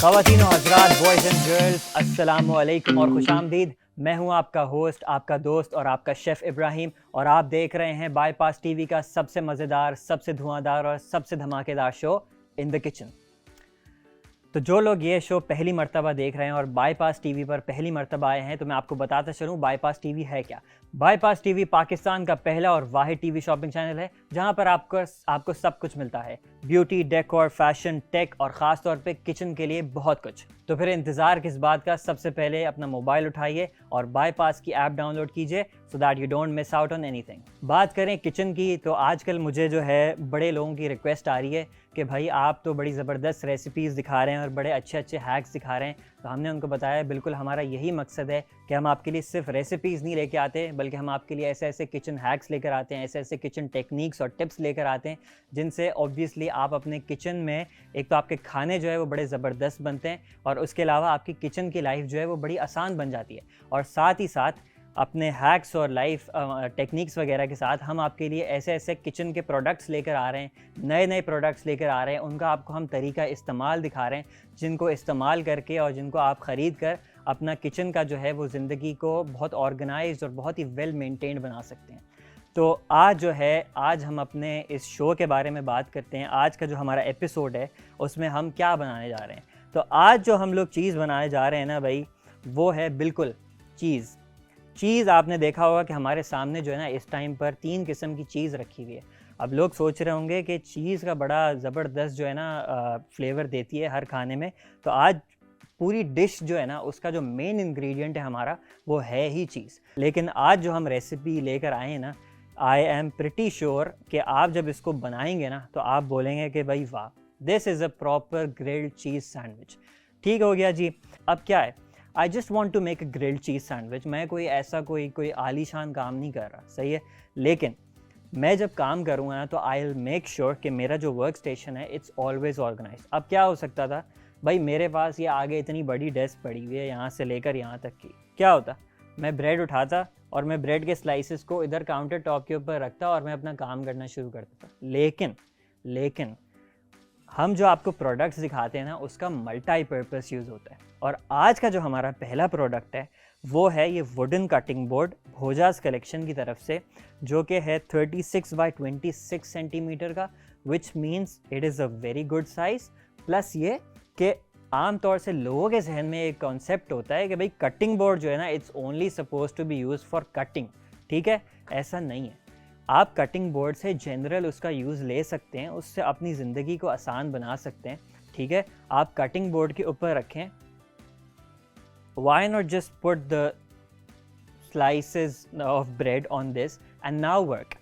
ख़वातीनो Hazrat, boys and girls, अस्सलामु अलैकुम और खुशामदीद। मैं हूं आपका होस्ट, आपका दोस्त और आपका शेफ़ इब्राहिम, और आप देख रहे हैं बाईपास टीवी का सबसे मज़ेदार, सबसे धुआंधार और सबसे धमाकेदार शो इन द किचन। तो जो लोग ये शो पहली मर्तबा देख रहे हैं और बाईपास टीवी पर पहली मर्तबा आए हैं, तो मैं आपको बताता चलूँ बाईपास टीवी है क्या। बाईपास टीवी पाकिस्तान का पहला और वाहिद टीवी शॉपिंग चैनल है जहां पर आपको सब कुछ मिलता है। ब्यूटी, डेकोर, फैशन, टेक और ख़ास तौर पे किचन के लिए बहुत कुछ। तो फिर इंतज़ार किस बात का, सबसे पहले अपना मोबाइल उठाइए और बाईपास की ऐप डाउनलोड कीजिए so that you don't miss out on anything. बात करें किचन की, तो आजकल मुझे जो है बड़े लोगों की रिक्वेस्ट आ रही है कि भाई आप तो बड़ी ज़बरदस्त रेसिपीज़ दिखा रहे हैं और बड़े अच्छे अच्छे हैक्स दिखा रहे हैं। तो हमने उनको बताया बिल्कुल हमारा यही मकसद है कि हम आपके लिए सिर्फ रेसिपीज़ नहीं लेके आते, बल्कि हम आपके लिए ऐसे ऐसे किचन हैक्स लेकर आते हैं, ऐसे ऐसे किचन टेक्निक्स और टिप्स लेकर आते हैं जिनसे ऑब्वियसली आप अपने किचन में एक तो आपके खाने जो है वो बड़े ज़बरदस्त बनते हैं, और उसके अलावा आपकी किचन की लाइफ जो है वो बड़ी आसान बन जाती है। और साथ ही साथ अपने हैक्स और लाइफ टेक्निक्स वगैरह के साथ हम आपके लिए ऐसे ऐसे किचन के प्रोडक्ट्स लेकर आ रहे हैं, नए नए प्रोडक्ट्स लेकर आ रहे हैं, उनका आपको हम तरीका इस्तेमाल दिखा रहे हैं, जिनको इस्तेमाल करके और जिनको आप ख़रीद कर अपना किचन का जो है वो ज़िंदगी को बहुत ऑर्गेनाइज्ड और बहुत ही वेल मेंटेन्ड बना सकते हैं। तो आज हम अपने इस शो के बारे में बात करते हैं। आज का जो हमारा एपिसोड है उसमें हम क्या बनाने जा रहे हैं। तो आज जो हम लोग चीज़ बनाने जा रहे हैं ना भाई, वो है बिल्कुल चीज़। आपने देखा होगा कि हमारे सामने जो है ना इस टाइम पर 3 किस्म की चीज़ रखी हुई है। अब लोग सोच रहे होंगे कि चीज़ का बड़ा ज़बरदस्त जो है ना फ्लेवर देती है हर खाने में। तो आज पूरी डिश जो है ना उसका जो मेन इंग्रेडिएंट है हमारा, वो है ही चीज़। लेकिन आज जो हम रेसिपी लेकर आए हैं ना, आई एम प्रिटी श्योर कि आप जब इसको बनाएंगे ना तो आप बोलेंगे कि भाई वाह, this is a proper grilled cheese sandwich. ठीक हो गया जी। अब क्या है, I just want to make a grilled cheese sandwich. मैं कोई आलीशान काम नहीं कर रहा, सही है। लेकिन मैं जब काम करूँगा ना तो आई विल मेक श्योर कि मेरा जो वर्क स्टेशन है इट्स ऑलवेज ऑर्गेनाइज। अब क्या हो सकता था भाई, मेरे पास ये आगे इतनी बड़ी डेस्क पड़ी हुई है, यहाँ से लेकर यहाँ तक की, क्या होता, मैं ब्रेड उठाता और मैं ब्रेड के स्लाइसेस को इधर काउंटर टॉप के ऊपर रखता और मैं अपना काम करना शुरू कर देता। लेकिन हम जो आपको प्रोडक्ट्स दिखाते हैं ना उसका मल्टीपर्पस यूज़ होता है। और आज का जो हमारा पहला प्रोडक्ट है वो है ये वुडन कटिंग बोर्ड भोजास कलेक्शन की तरफ से, जो कि है 36 बाई 26 सेंटीमीटर का, which means it is a very good size. Plus ये कि आमतौर से लोगों के जहन में एक कॉन्सेप्ट होता है कि भाई कटिंग बोर्ड जो है ना it's only suppose to be use for cutting. ठीक है, ऐसा नहीं है। आप कटिंग बोर्ड से जनरल उसका यूज़ ले सकते हैं, उससे अपनी ज़िंदगी को आसान बना सकते हैं। ठीक है, आप कटिंग बोर्ड के ऊपर रखें, why not just put the slices of bread on this and now work.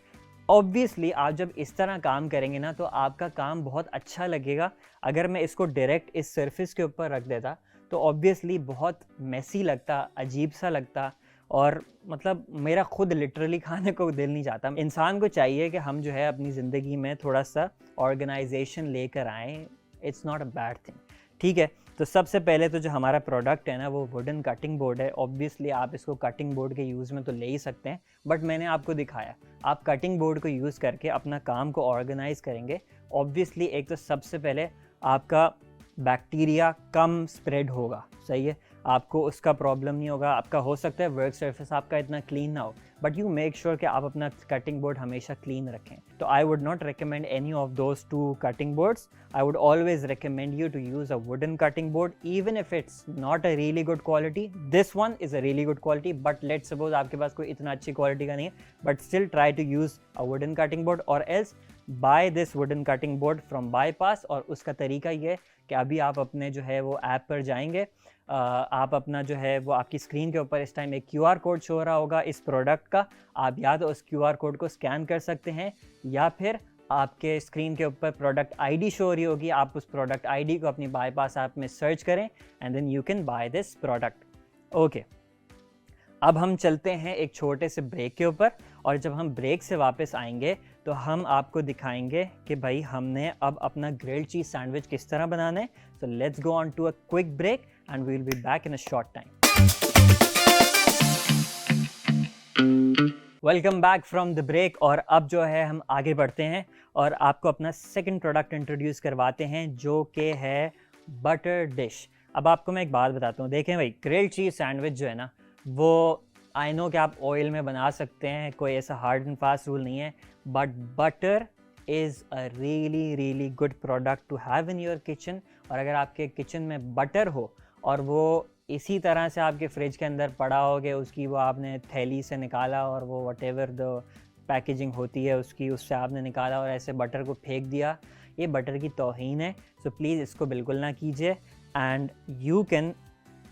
Obviously आप जब इस तरह काम करेंगे ना तो आपका काम बहुत अच्छा लगेगा। अगर मैं इसको डायरेक्ट इस सरफेस के ऊपर रख देता तो ऑब्वियसली बहुत मेसी लगता, अजीब सा लगता, और मतलब मेरा खुद लिटरली खाने को दिल नहीं चाहता। इंसान को चाहिए कि हम जो है अपनी ज़िंदगी में थोड़ा सा ऑर्गेनाइजेशन लेकर आएँ। It's not a bad thing. ठीक है, तो सबसे पहले तो जो हमारा प्रोडक्ट है ना वो वुडन कटिंग बोर्ड है। ऑब्वियसली आप इसको कटिंग बोर्ड के यूज़ में तो ले ही सकते हैं, बट मैंने आपको दिखाया आप कटिंग बोर्ड को यूज़ करके अपना काम को ऑर्गेनाइज करेंगे। ऑब्वियसली एक तो सबसे पहले आपका बैक्टीरिया कम स्प्रेड होगा, सही है, आपको उसका प्रॉब्लम नहीं होगा। आपका हो सकता है वर्क सरफेस आपका इतना क्लीन ना हो, बट यू मेक श्योर कि आप अपना कटिंग बोर्ड हमेशा क्लीन रखें। तो I would not recommend any of those 2 cutting boards. I would always recommend you to use a wooden cutting board, even if it's not a really good quality. This one is a really good quality, but let's suppose आपके पास कोई इतना अच्छी quality का नहीं है, but still try to use a wooden cutting board, or else buy this wooden cutting board from Bypass। और उसका तरीका ये है कि अभी आप अपने जो है वो ऐप पर जाएंगे, आप अपना जो है वो आपकी स्क्रीन के ऊपर इस टाइम एक QR कोड शो हो रहा होगा इस प्रोडक्ट का। आप या तो उस QR कोड को स्कैन कर सकते हैं, या फिर आपके स्क्रीन के ऊपर प्रोडक्ट आईडी शो हो रही होगी, आप उस प्रोडक्ट आईडी को अपनी बाईपास ऐप में सर्च करें and then you can buy this product. Okay, अब हम चलते हैं एक छोटे से ब्रेक के ऊपर, और जब हम ब्रेक से वापस आएंगे तो हम आपको दिखाएंगे कि भाई हमने अब अपना ग्रिल्ड चीज़ सैंडविच किस तरह बनाना है। So let's go on to a quick break and we will be back in a short time. Welcome back from the break. और अब जो है हम आगे बढ़ते हैं और आपको अपना सेकंड प्रोडक्ट इंट्रोड्यूस करवाते हैं, जो कि है बटर डिश। अब आपको मैं एक बात बताता हूँ, देखें भाई, ग्रिल्ड चीज़ सैंडविच जो है ना, वो आई नो कि आप ऑयल में बना सकते हैं, कोई ऐसा हार्ड एंड फास्ट रूल नहीं है, but butter is a really really good product to have in your kitchen. और अगर आपके किचन में बटर हो और वो इसी तरह से आपके फ्रिज के अंदर पड़ा होगे, उसकी वो आपने थैली से निकाला और वो वट एवर द पैकेजिंग होती है उसकी, उससे आपने निकाला और ऐसे बटर को फेंक दिया, ये बटर की तौहीन है। सो प्लीज़ इसको बिल्कुल ना कीजिए। And you can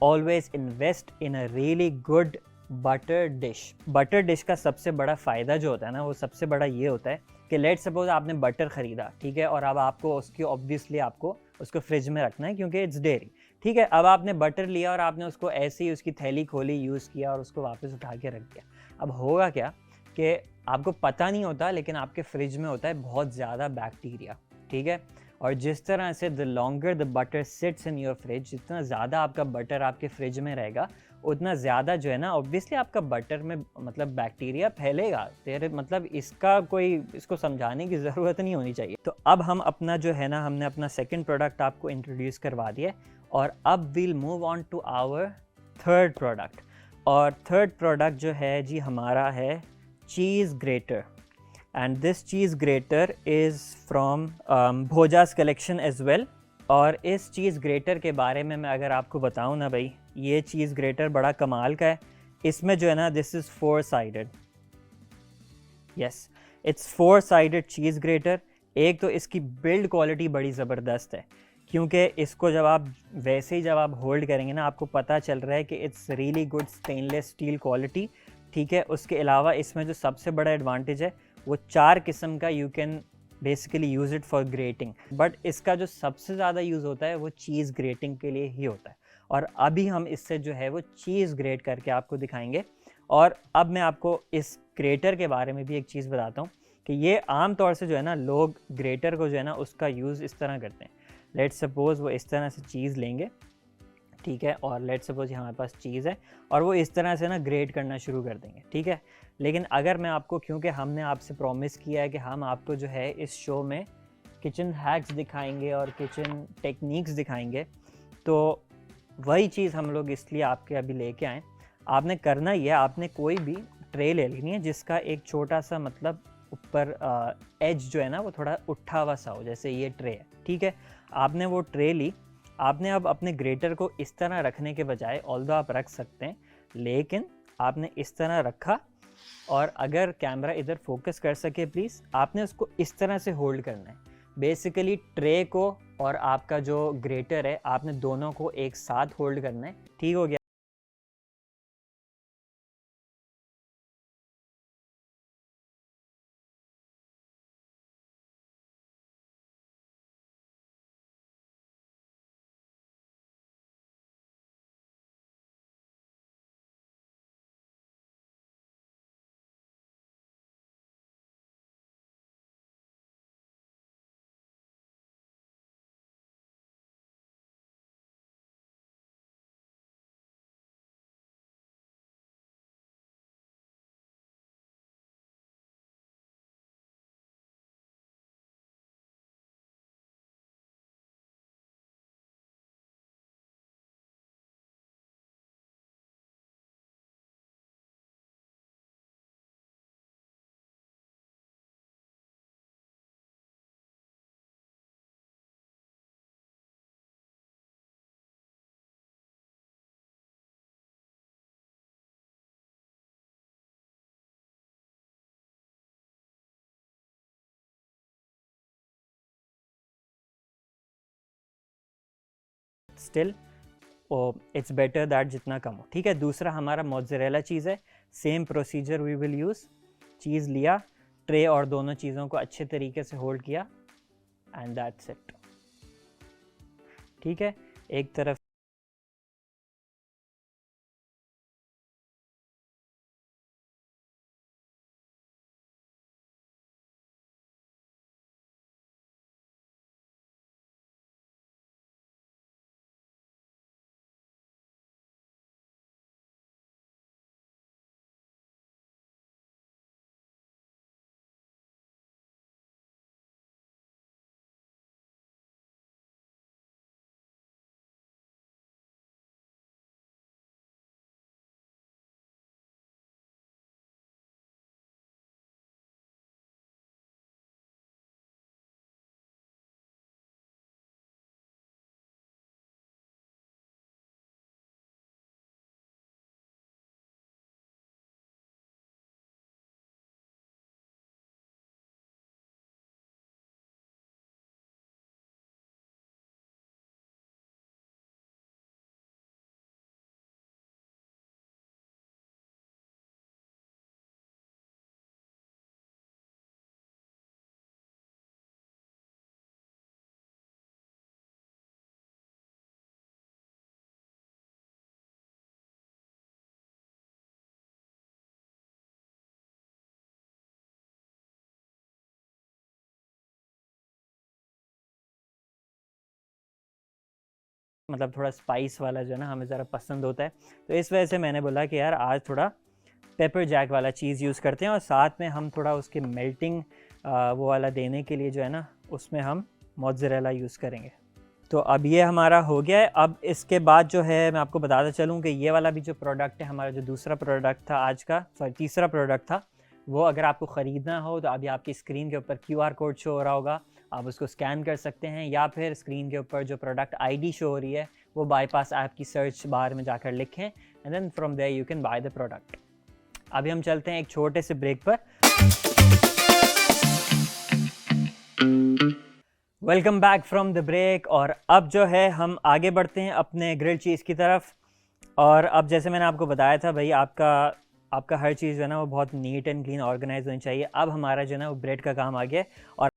always invest in a really good butter dish. Butter dish का सबसे बड़ा फ़ायदा जो होता है ना, वो सबसे बड़ा ये होता है कि लेट सपोज आपने बटर ख़रीदा, ठीक है, और अब आपको उसकी ऑब्वियसली आपको उसको फ्रिज में रखना है क्योंकि इट्स डेयरी, ठीक है। अब आपने बटर लिया और आपने उसको ऐसे ही उसकी थैली खोली, यूज़ किया और उसको वापस उठा के रख दिया। अब होगा क्या कि आपको पता नहीं होता, लेकिन आपके फ्रिज में होता है बहुत ज़्यादा बैक्टीरिया, ठीक है। और जिस तरह से the longer the butter sits in your fridge, जितना ज़्यादा आपका बटर आपके फ्रिज में रहेगा, उतना ज़्यादा जो है ना, ऑब्वियसली आपका बटर में मतलब बैक्टीरिया फैलेगा। तेरे मतलब इसका कोई, इसको समझाने की ज़रूरत नहीं होनी चाहिए। तो अब हम अपना जो है ना, हमने अपना सेकंड प्रोडक्ट आपको इंट्रोड्यूस करवा दिया, और अब we'll move on to our third product. और थर्ड प्रोडक्ट जो है जी हमारा है cheese grater. And this cheese grater is from भोजास कलेक्शन एज वेल। और इस चीज़ ग्रेटर के बारे में मैं अगर आपको बताऊं ना भाई, ये चीज़ ग्रेटर बड़ा कमाल का है। इसमें जो है ना, this is 4 sided, yes, it's 4 sided cheese greater. एक तो इसकी बिल्ड क्वालिटी बड़ी ज़बरदस्त है, क्योंकि इसको जब आप वैसे ही जब आप होल्ड करेंगे ना, आपको पता चल रहा है कि it's really good stainless steel quality, ठीक है। उसके अलावा इसमें जो सबसे बड़ा एडवांटेज है, वो 4 किस्म का you can basically use it for grating, but इसका जो सबसे ज़्यादा यूज़ होता है वो चीज़ ग्रेटिंग के लिए ही होता है। और अभी हम इससे जो है वो चीज़ ग्रेट करके आपको दिखाएंगे। और अब मैं आपको इस ग्रेटर के बारे में भी एक चीज़ बताता हूँ कि ये आम तौर से जो है ना, लोग ग्रेटर को जो है ना उसका यूज़ इस तरह करते हैं। लेट सपोज़ वो इस तरह से चीज़ लेंगे, ठीक है, और लेट सपोज हमारे पास चीज़ है और वो इस तरह से ना ग्रेट करना शुरू कर देंगे, ठीक है। लेकिन अगर मैं आपको, क्योंकि हमने आपसे प्रॉमिस किया है कि हम आपको जो है इस शो में किचन हैक्स दिखाएंगे और किचन टेक्निक्स दिखाएंगे, तो वही चीज़ हम लोग इसलिए आपके अभी लेके आए। आपने करना ही है, आपने कोई भी ट्रे ले लेनी है जिसका एक छोटा सा मतलब ऊपर एज जो है ना वो थोड़ा उठा हुआ सा हो, जैसे ये ट्रे है, ठीक है। आपने वो ट्रे ली, आपने अब अपने ग्रेटर को इस तरह रखने के बजाय, ऑल्दो आप रख सकते हैं, लेकिन आपने इस तरह रखा, और अगर कैमरा इधर फोकस कर सके प्लीज़, आपने उसको इस तरह से होल्ड करना है। बेसिकली ट्रे को और आपका जो ग्रेटर है, आपने दोनों को एक साथ होल्ड करना है, ठीक हो गया। स्टिल इट्स बेटर दैट जितना कम हो, ठीक है। दूसरा हमारा मोज़रेला चीज़ है, same procedure we will use. Cheese लिया, ट्रे और दोनों चीज़ों को अच्छे तरीके से होल्ड किया, एंड दैट्स इट, ठीक है। एक तरफ मतलब थोड़ा स्पाइस वाला जो है ना हमें ज़रा पसंद होता है, तो इस वजह से मैंने बोला कि यार आज थोड़ा पेपर जैक वाला चीज़ यूज़ करते हैं और साथ में हम थोड़ा उसके मेल्टिंग वो वाला देने के लिए जो है ना उसमें हम मोज़रेला यूज़ करेंगे। तो अब ये हमारा हो गया है। अब इसके बाद जो है मैं आपको बताता चलूँ कि ये वाला भी जो प्रोडक्ट है, हमारा जो दूसरा प्रोडक्ट था आज का, सॉरी तीसरा प्रोडक्ट था, वो अगर आपको ख़रीदना हो तो अभी आपकी स्क्रीन के ऊपर क्यूआर कोड शो हो रहा होगा, आप उसको स्कैन कर सकते हैं, या फिर स्क्रीन के ऊपर जो प्रोडक्ट आईडी शो हो रही है वो बाईपास ऐप की सर्च बार में जाकर लिखें and then from there you can buy the product. अभी हम चलते हैं एक छोटे से ब्रेक पर। Welcome back from the break. और अब जो है हम आगे बढ़ते हैं अपने ग्रिल्ड चीज़ की तरफ। और अब जैसे मैंने आपको बताया था भाई, आपका आपका हर चीज़ जो है ना वो बहुत नीट एंड क्लीन ऑर्गेनाइज होनी चाहिए। अब हमारा जो है ना वो ब्रेड का काम आ गया और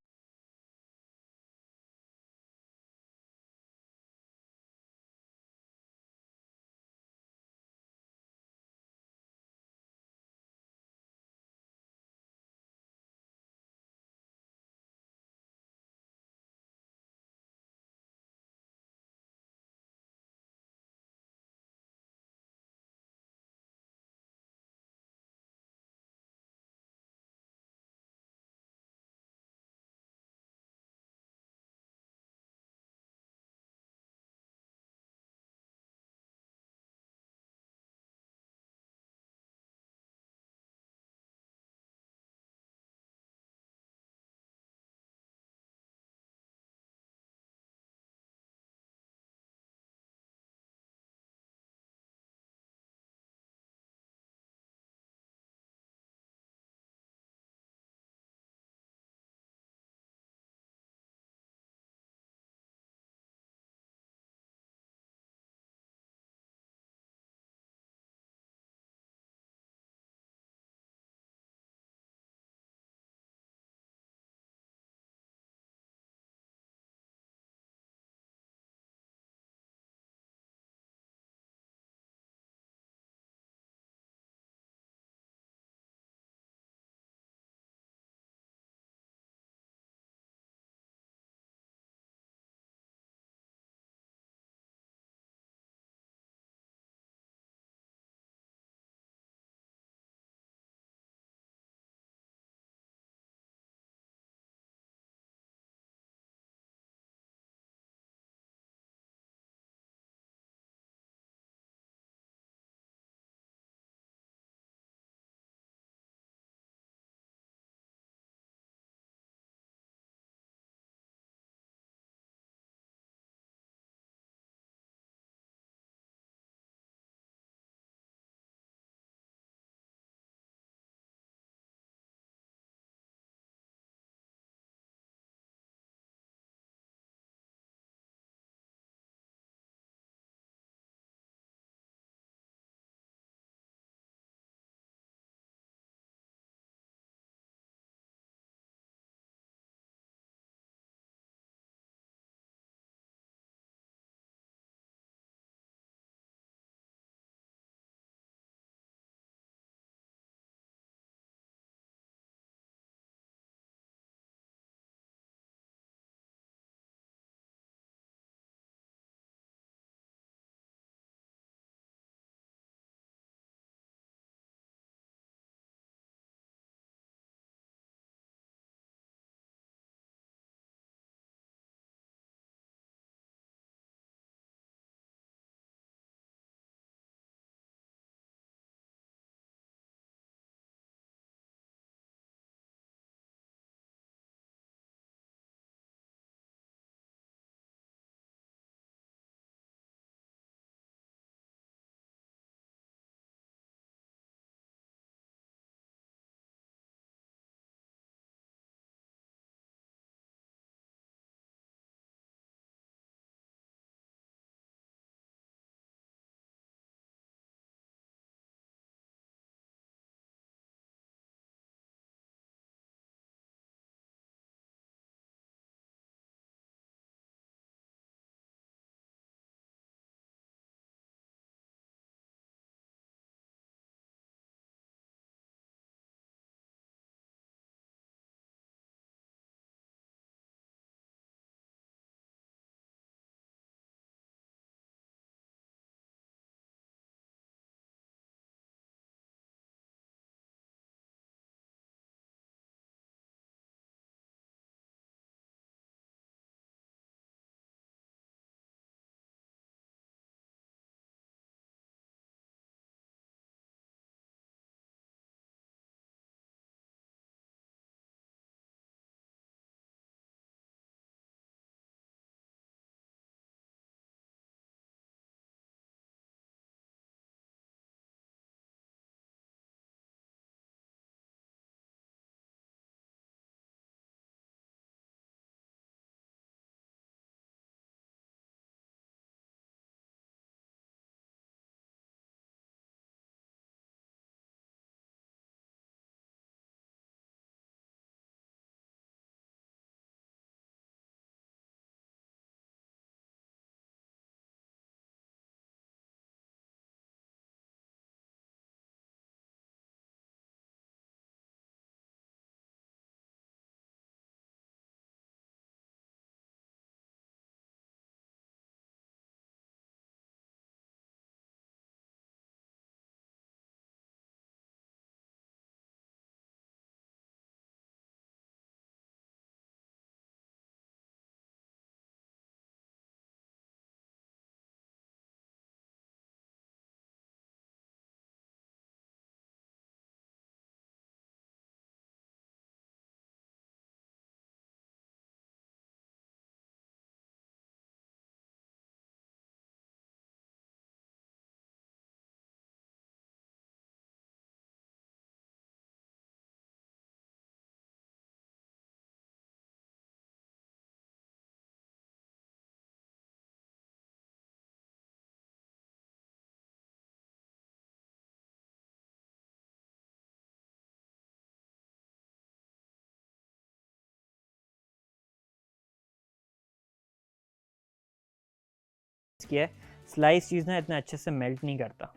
किया है, स्लाइस चीज़ ना इतना अच्छे से मेल्ट नहीं करता।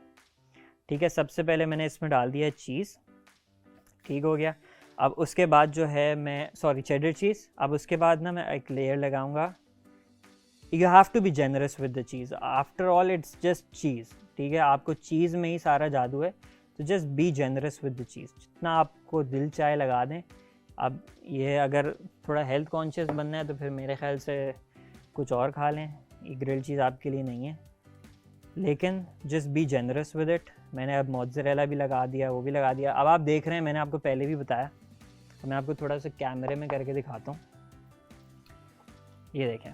ठीक है, सबसे पहले मैंने इसमें डाल दिया है चीज़, ठीक हो गया। अब उसके बाद जो है मैं चेडर चीज़, अब उसके बाद ना मैं एक लेयर लगाऊंगा। You have to be generous with the cheese, after all it's just cheese, ठीक है, आपको चीज़ में ही सारा जादू है, तो just be generous with the cheese, जितना आपको दिल चाहे लगा दें। अब ये अगर थोड़ा हेल्थ कॉन्शियस बनना है तो फिर मेरे ख्याल से कुछ और खा लें, ये ग्रिल चीज़ आपके लिए नहीं है, लेकिन just be generous with it. मैंने अब मोज़रेला भी लगा दिया, वो भी लगा दिया। अब आप देख रहे हैं, मैंने आपको पहले भी बताया, तो मैं आपको थोड़ा सा कैमरे में करके दिखाता हूँ। ये देखें,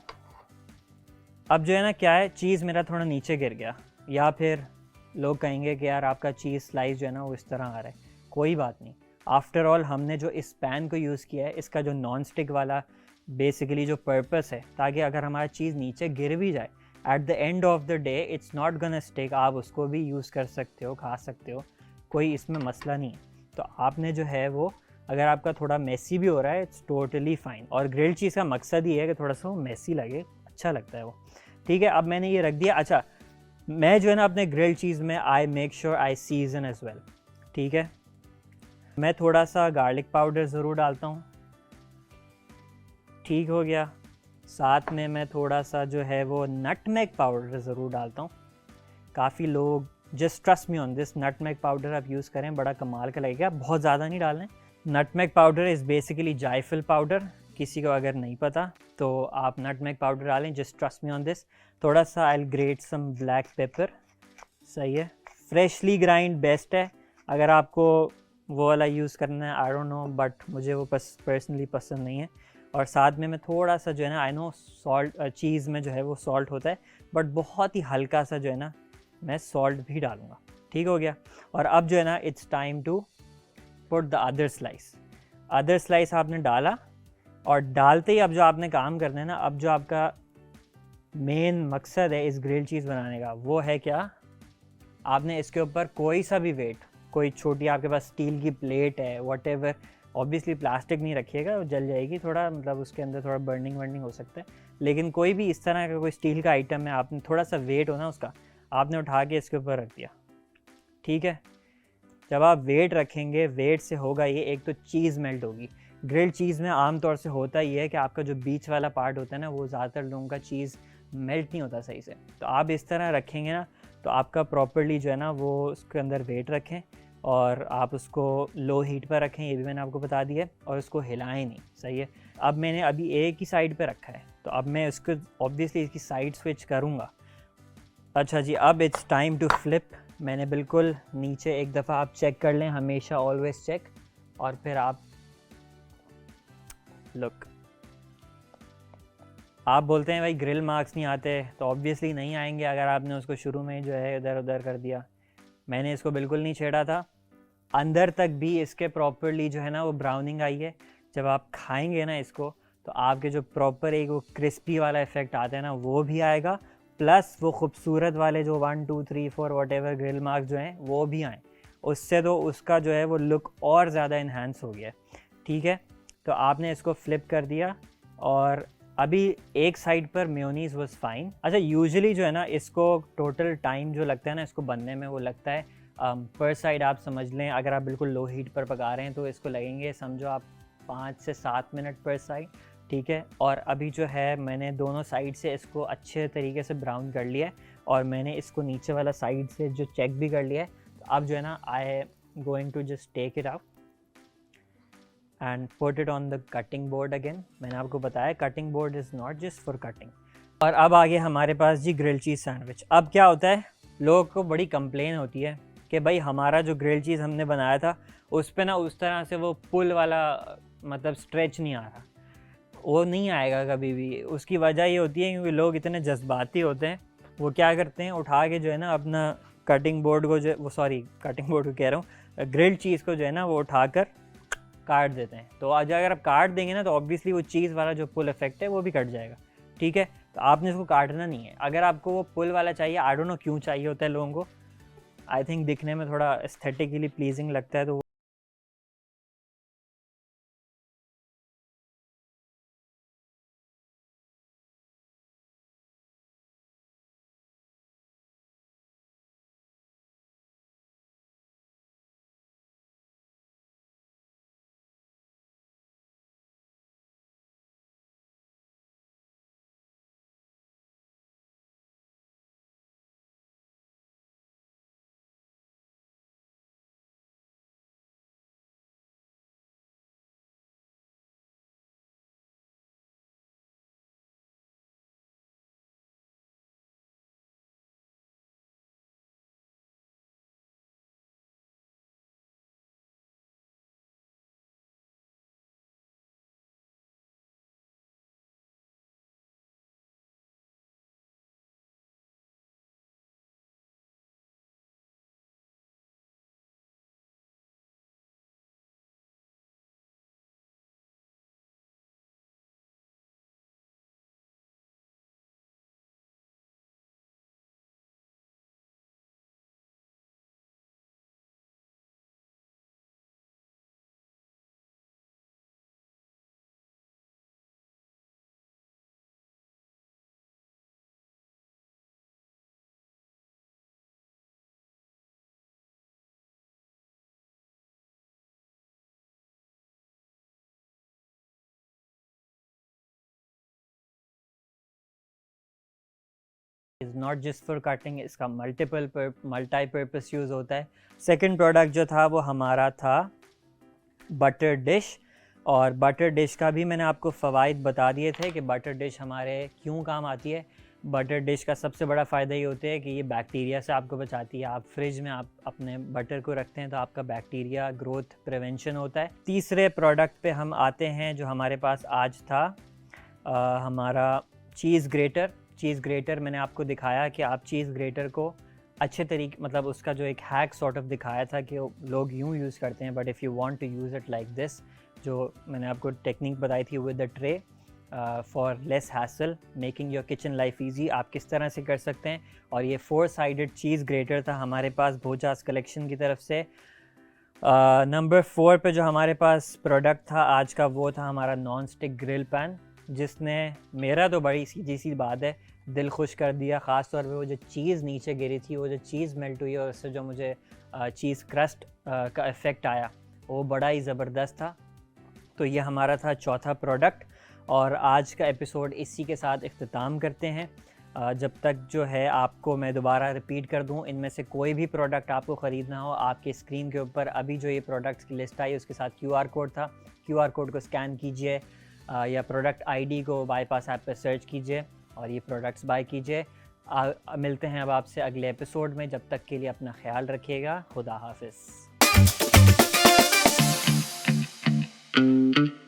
अब जो है ना क्या है, चीज़ मेरा थोड़ा नीचे गिर गया, या फिर लोग कहेंगे कि यार आपका चीज़ स्लाइस जो है ना वो इस तरह आ रहा है। कोई बात नहीं, आफ्टर ऑल हमने जो इस पैन को यूज़ किया है, इसका जो नॉन स्टिक वाला बेसिकली जो पर्पस है, ताकि अगर हमारा चीज़ नीचे गिर भी जाए, at the end of the day it's not gonna stick, आप उसको भी यूज़ कर सकते हो, खा सकते हो, कोई इसमें मसला नहीं है। तो आपने जो है वो, अगर आपका थोड़ा मेसी भी हो रहा है, इट्स टोटली फाइन। और ग्रिल्ड चीज़ का मकसद ही है कि थोड़ा सा वो मेसी लगे, अच्छा लगता है वो। ठीक है, अब मैंने ये रख दिया। अच्छा, मैं जो है ना अपने ग्रिल्ड चीज़ में I make sure I season as well, ठीक है। मैं थोड़ा सा गार्लिक पाउडर ज़रूर डालता हूँ, ठीक हो गया। साथ में मैं थोड़ा सा जो है वो नटमेग पाउडर ज़रूर डालता हूँ। काफ़ी लोग, just trust me on this, nutmeg powder आप यूज़ करें, बड़ा कमाल का लगेगा, बहुत ज़्यादा नहीं डालना है। नटमेग पाउडर इज़ बेसिकली जायफल पाउडर, किसी को अगर नहीं पता तो आप नटमेग पाउडर डालें, just trust me on this. थोड़ा सा I will grate some black pepper, सही है, फ्रेशली ग्राइंड बेस्ट है। अगर आपको वो वाला यूज़ करना है, आई डोंट नो, बट मुझे वो पर्सनली पसंद नहीं है। और साथ में मैं थोड़ा सा जो है ना, आई नो सॉल्ट, चीज़ में जो है वो सॉल्ट होता है, बट बहुत ही हल्का सा जो है ना मैं सॉल्ट भी डालूँगा, ठीक हो गया। और अब जो है ना it's time to put the other slice. Other slice आपने डाला, और डालते ही अब जो आपने काम करना है ना, अब जो आपका मेन मकसद है इस ग्रिल्ड चीज़ बनाने का, वो है क्या, आपने इसके ऊपर कोई सा भी वेट, कोई छोटी आपके पास स्टील की प्लेट है, वॉटेवर, ऑब्वियसली प्लास्टिक नहीं रखिएगा, वो जल जाएगी, थोड़ा मतलब उसके अंदर थोड़ा बर्निंग वर्निंग हो सकता है, लेकिन कोई भी इस तरह का कोई स्टील का आइटम है, आपने थोड़ा सा वेट हो ना उसका, आपने उठा के इसके ऊपर रख दिया, ठीक है। जब आप वेट रखेंगे, वेट से होगा ये, एक तो चीज़ मेल्ट होगी। ग्रिल्ड चीज़ में आमतौर से होता ही है कि आपका जो बीच वाला पार्ट होता है ना, वो ज़्यादातर लोगों का चीज़ मेल्ट नहीं होता सही से। तो आप इस तरह रखेंगे ना, तो आपका प्रॉपरली जो है ना वो उसके अंदर वेट रखें, और आप उसको लो हीट पर रखें, ये भी मैंने आपको बता दिया है, और उसको हिलाएं नहीं, सही है। अब मैंने अभी एक ही साइड पे रखा है, तो अब मैं उसको ऑब्वियसली इसकी साइड स्विच करूँगा। अच्छा जी, अब इट्स टाइम टू फ्लिप। मैंने बिल्कुल नीचे एक दफ़ा आप चेक कर लें, हमेशा ऑलवेज चेक, और फिर आप लुक, आप बोलते हैं भाई ग्रिल मार्क्स नहीं आते, तो ऑब्वियसली नहीं आएंगे अगर आपने उसको शुरू में जो है इधर उधर कर दिया। मैंने इसको बिल्कुल नहीं छेड़ा था, अंदर तक भी इसके प्रॉपरली जो है ना वो ब्राउनिंग आई है। जब आप खाएंगे ना इसको, तो आपके जो प्रॉपर एक वो क्रिस्पी वाला इफेक्ट आता है ना, वो भी आएगा, प्लस वो खूबसूरत वाले जो 1 2 3 4 वॉट एवर ग्रिल मार्क जो हैं वो भी आए, उससे तो उसका जो है वो लुक और ज़्यादा इन्हांस हो गया, ठीक है। तो आपने इसको फ्लिप कर दिया, और अभी एक साइड पर मेयोनीज़ वाज फाइन। अच्छा, यूजुअली जो है ना इसको टोटल टाइम जो लगता है ना इसको बनने में, वो लगता है पर साइड आप समझ लें, अगर आप बिल्कुल लो हीट पर पका रहे हैं तो इसको लगेंगे समझो आप 5 से 7 मिनट पर साइड, ठीक है। और अभी जो है मैंने दोनों साइड से इसको अच्छे तरीके से ब्राउन कर लिया है, और मैंने इसको नीचे वाला साइड से जो चेक भी कर लिया है। तो अब जो है ना I am going to just take it out and put it on the cutting board again. मैंने आपको बताया cutting board is not just for cutting. और अब आगे हमारे पास जी ग्रिल चीज़ सैंडविच। अब क्या होता है, लोगों को बड़ी कंप्लेन होती है कि भाई हमारा जो ग्रिल चीज़ हमने बनाया था उस पर ना उस तरह से वो पुल वाला मतलब स्ट्रेच नहीं आ रहा। वो नहीं आएगा कभी भी। उसकी वजह ये होती है क्योंकि लोग इतने जज्बाती होते हैं, वो क्या करते हैं, उठा के जो है ना अपना कटिंग बोर्ड को जो वो सॉरी कटिंग बोर्ड को कह रहा हूँ, ग्रिल्ड चीज़ को जो है ना वो उठाकर काट देते हैं। तो आज अगर आप काट देंगे ना, तो ऑब्वियसली वो चीज़ वाला जो पुल इफेक्ट है वो भी कट जाएगा, ठीक है। तो आपने इसको काटना नहीं है। अगर आपको वो पुल वाला चाहिए, आई डोंट नो क्यों चाहिए होता है लोगों को, आई थिंक दिखने में थोड़ा एस्थेटिकली प्लीजिंग लगता है, तो is not just for cutting, इसका मल्टीपर्पस यूज़ होता है। सेकंड प्रोडक्ट जो था वो हमारा था बटर डिश, और बटर डिश का भी मैंने आपको फ़वाइद बता दिए थे कि बटर डिश हमारे क्यों काम आती है। बटर डिश का सबसे बड़ा फ़ायदा ये होता है कि ये बैक्टीरिया से आपको बचाती है। आप फ्रिज में आप अपने बटर को रखते हैं तो आपका बैक्टीरिया ग्रोथ प्रिवेंशन होता है। तीसरे प्रोडक्ट पे हम आते हैं जो हमारे पास आज था, हमारा चीज़ ग्रेटर। चीज़ ग्रेटर मैंने आपको दिखाया कि आप चीज़ ग्रेटर को अच्छे तरीके, मतलब उसका जो एक हैक सॉर्ट ऑफ दिखाया था कि लोग यूँ यूज़ करते हैं, but if you want to use it like this, जो मैंने आपको टेक्निक बताई थी with the tray, for less hassle making your kitchen life easy, आप किस तरह से कर सकते हैं। और ये 4 साइडेड चीज़ ग्रेटर था हमारे पास भोजास कलेक्शन की तरफ से। नंबर 4 पे जो हमारे पास प्रोडक्ट था आज का वो था हमारा नॉन स्टिक ग्रिल पैन, जिसने मेरा तो बड़ी सीधी सी बात है दिल खुश कर दिया। ख़ास तौर पे वो जो चीज़ नीचे गिरी थी, वो जो चीज़ मेल्ट हुई और उससे जो मुझे चीज़ क्रस्ट का इफ़ेक्ट आया वो बड़ा ही ज़बरदस्त था। तो ये हमारा था चौथा प्रोडक्ट, और आज का एपिसोड इसी के साथ इख्तिताम करते हैं। जब तक जो है आपको मैं दोबारा रिपीट कर दूं, इनमें से कोई भी प्रोडक्ट आपको ख़रीदना हो, आपके स्क्रीन के ऊपर अभी जो ये प्रोडक्ट्स की लिस्ट आई उसके साथ QR कोड था, QR कोड को स्कैन कीजिए या प्रोडक्ट ID को बाईपास ऐप पर सर्च कीजिए और ये प्रोडक्ट्स बाय कीजिए। मिलते हैं अब आपसे अगले एपिसोड में, जब तक के लिए अपना ख्याल रखिएगा। खुदा हाफिज़।